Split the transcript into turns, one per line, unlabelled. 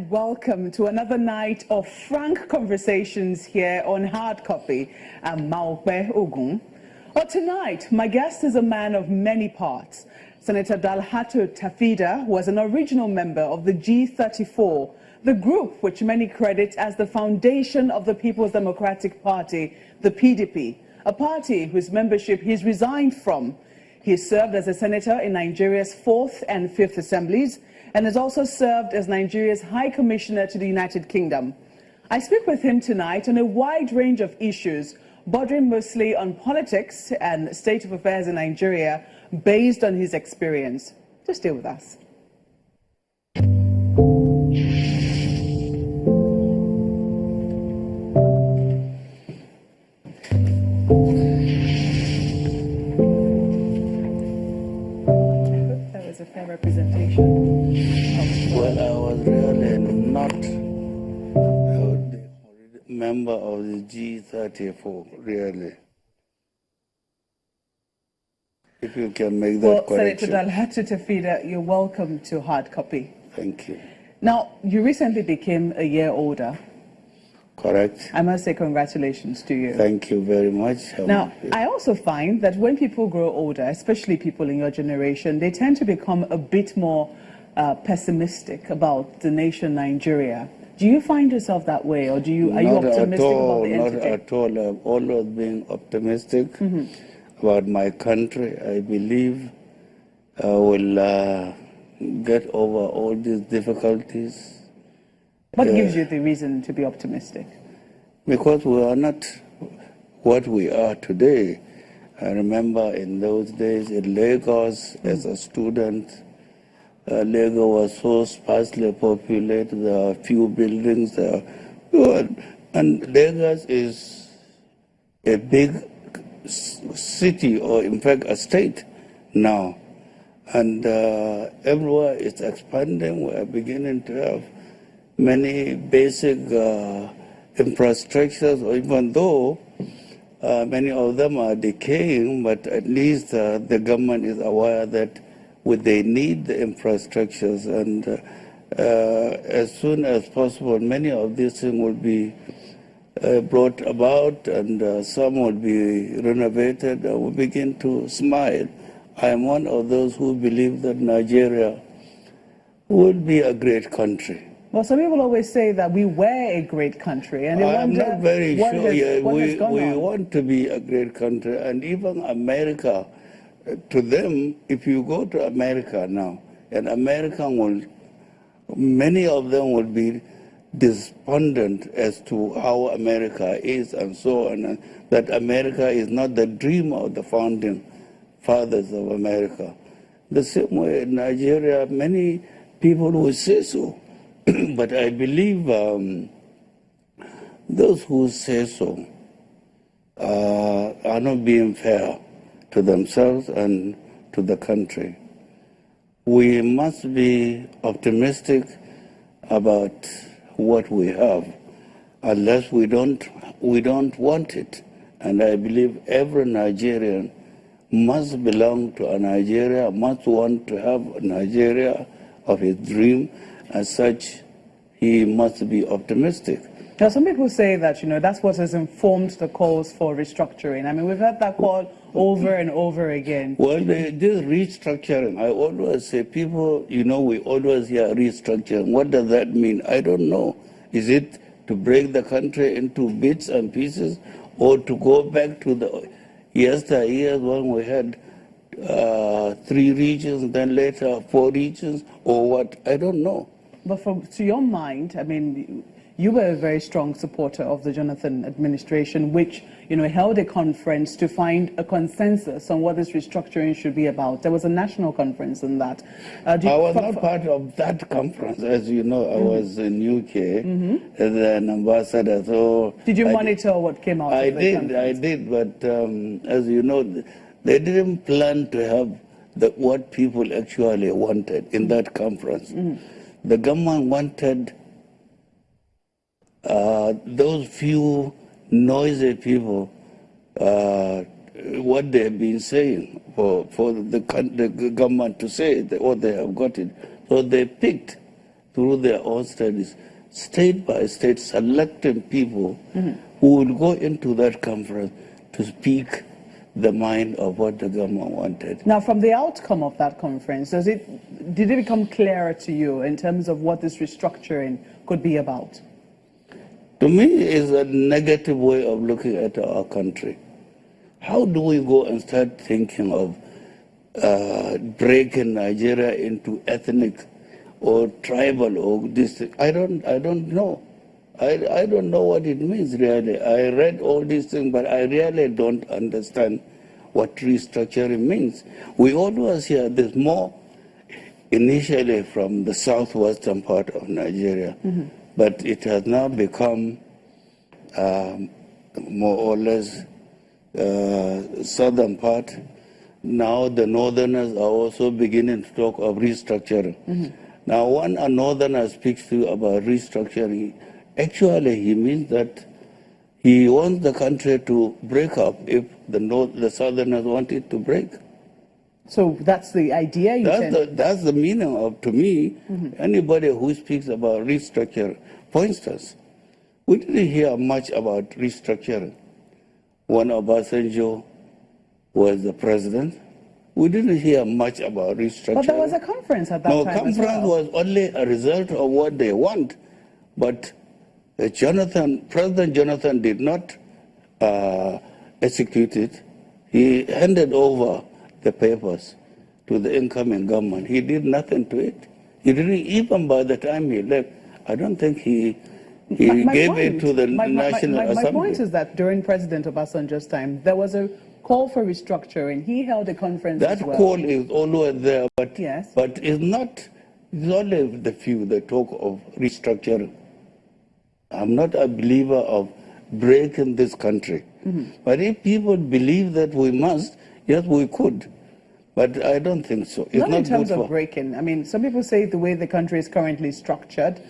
and welcome to another night of frank conversations here on Hard Copy. I'm Maokbe Ogun. Well, tonight, my guest is a man of many parts. Senator Sen Tafida was an original member of the G34, the group which many credit as the foundation of the People's Democratic Party, the PDP, a party whose membership he's resigned from. He served as a senator in Nigeria's 4th and 5th assemblies and has also served as Nigeria's High Commissioner to the United Kingdom. I speak with him tonight on a wide range of issues, bordering mostly on politics and state of affairs in Nigeria, based on his experience. Just stay with us. That was a fair representation.
Well, I was really not a member of the G34, really. If you can make that correction.
Senator Sen Tafida, you're welcome to Hard Copy.
Thank you.
Now, you recently became a year older.
Correct.
I must say congratulations to you.
Thank you very much.
Now, I also find that when people grow older, especially people in your generation, they tend to become a bit more pessimistic about the nation Nigeria. Do you find yourself that way, or are you optimistic about the entity?
Not at all. I've always been optimistic about my country. I believe I will get over all these difficulties.
What gives you the reason to be optimistic?
Because we are not what we are today. I remember in those days in Lagos, as a student, Lagos was so sparsely populated, there are few buildings there. And Lagos is a big city, or in fact a state now. And everywhere it's expanding. We are beginning to have many basic infrastructures, even though many of them are decaying, but at least the government is aware that they need the infrastructures, and as soon as possible, many of these things will be brought about, and some will be renovated, and we'll begin to smile. I am one of those who believe that Nigeria will be a great country.
Well, some people always say that we were a great country, and
I'm not very sure.
We
want to be a great country, and even America. To them, if you go to America now, and many of them will be despondent as to how America is and so on, and that America is not the dream of the founding fathers of America. The same way in Nigeria, many people will say so. But I believe those who say so are not being fair to themselves and to the country. We must be optimistic about what we have, unless we don't want it. And I believe every Nigerian must belong to a Nigeria, must want to have a Nigeria of his dream. As such, he must be optimistic.
Now, some people say that, that's what has informed the calls for restructuring. I mean, we've heard that call over and over again.
Well, this restructuring, I always say, people, we always hear restructuring. What does that mean? I don't know. Is it to break the country into bits and pieces, or to go back to the yesteryears when we had 3 regions, then later 4 regions, or what? I don't know.
But to your mind, I mean, you were a very strong supporter of the Jonathan administration, which, held a conference to find a consensus on what this restructuring should be about. There was a national conference in that.
I was not part of that conference. As you know, I was in UK as an ambassador. So
did you monitor what came out of the conference?
I did, but as you know, they didn't plan to have what people actually wanted in that conference. The government wanted those few noisy people, what they have been saying for the government to say what they have got it. So they picked through their own studies, state by state, selecting people who will go into that conference to speak the mind of what the government wanted.
Now, from the outcome of that conference, did it become clearer to you in terms of what this restructuring could be about?
To me, it's a negative way of looking at our country. How do we go and start thinking of breaking Nigeria into ethnic or tribal or this? I don't know. I don't know what it means really. I read all these things, but I really don't understand what restructuring means. We always hear there's more initially from the southwestern part of Nigeria, but it has now become more or less southern part. Now the northerners are also beginning to talk of restructuring. Now when a northerner speaks to you about restructuring, actually he means that he wants the country to break up if the southerners want it to break.
So that's the idea you said?
That's the meaning of, to me, anybody who speaks about restructuring points us. We didn't hear much about restructuring when Obasanjo was the president. We didn't hear much about restructuring.
But there was a conference at that time.
No, conference was only a result of what they want. But President Jonathan did not execute it. He handed over the papers to the incoming government. He did nothing to it. He didn't, even by the time he left, I don't think he gave it to the National Assembly.
My point is that during President Obasanjo's time, there was a call for restructuring. He held a conference
that
as well.
Call is always there, but,
yes.
But it's not, it's only the few that talk of restructuring. I'm not a believer of breaking this country. But if people believe that we must, yes, we could. But I don't think so. It's
not in terms of breaking. I mean, some people say the way the country is currently structured,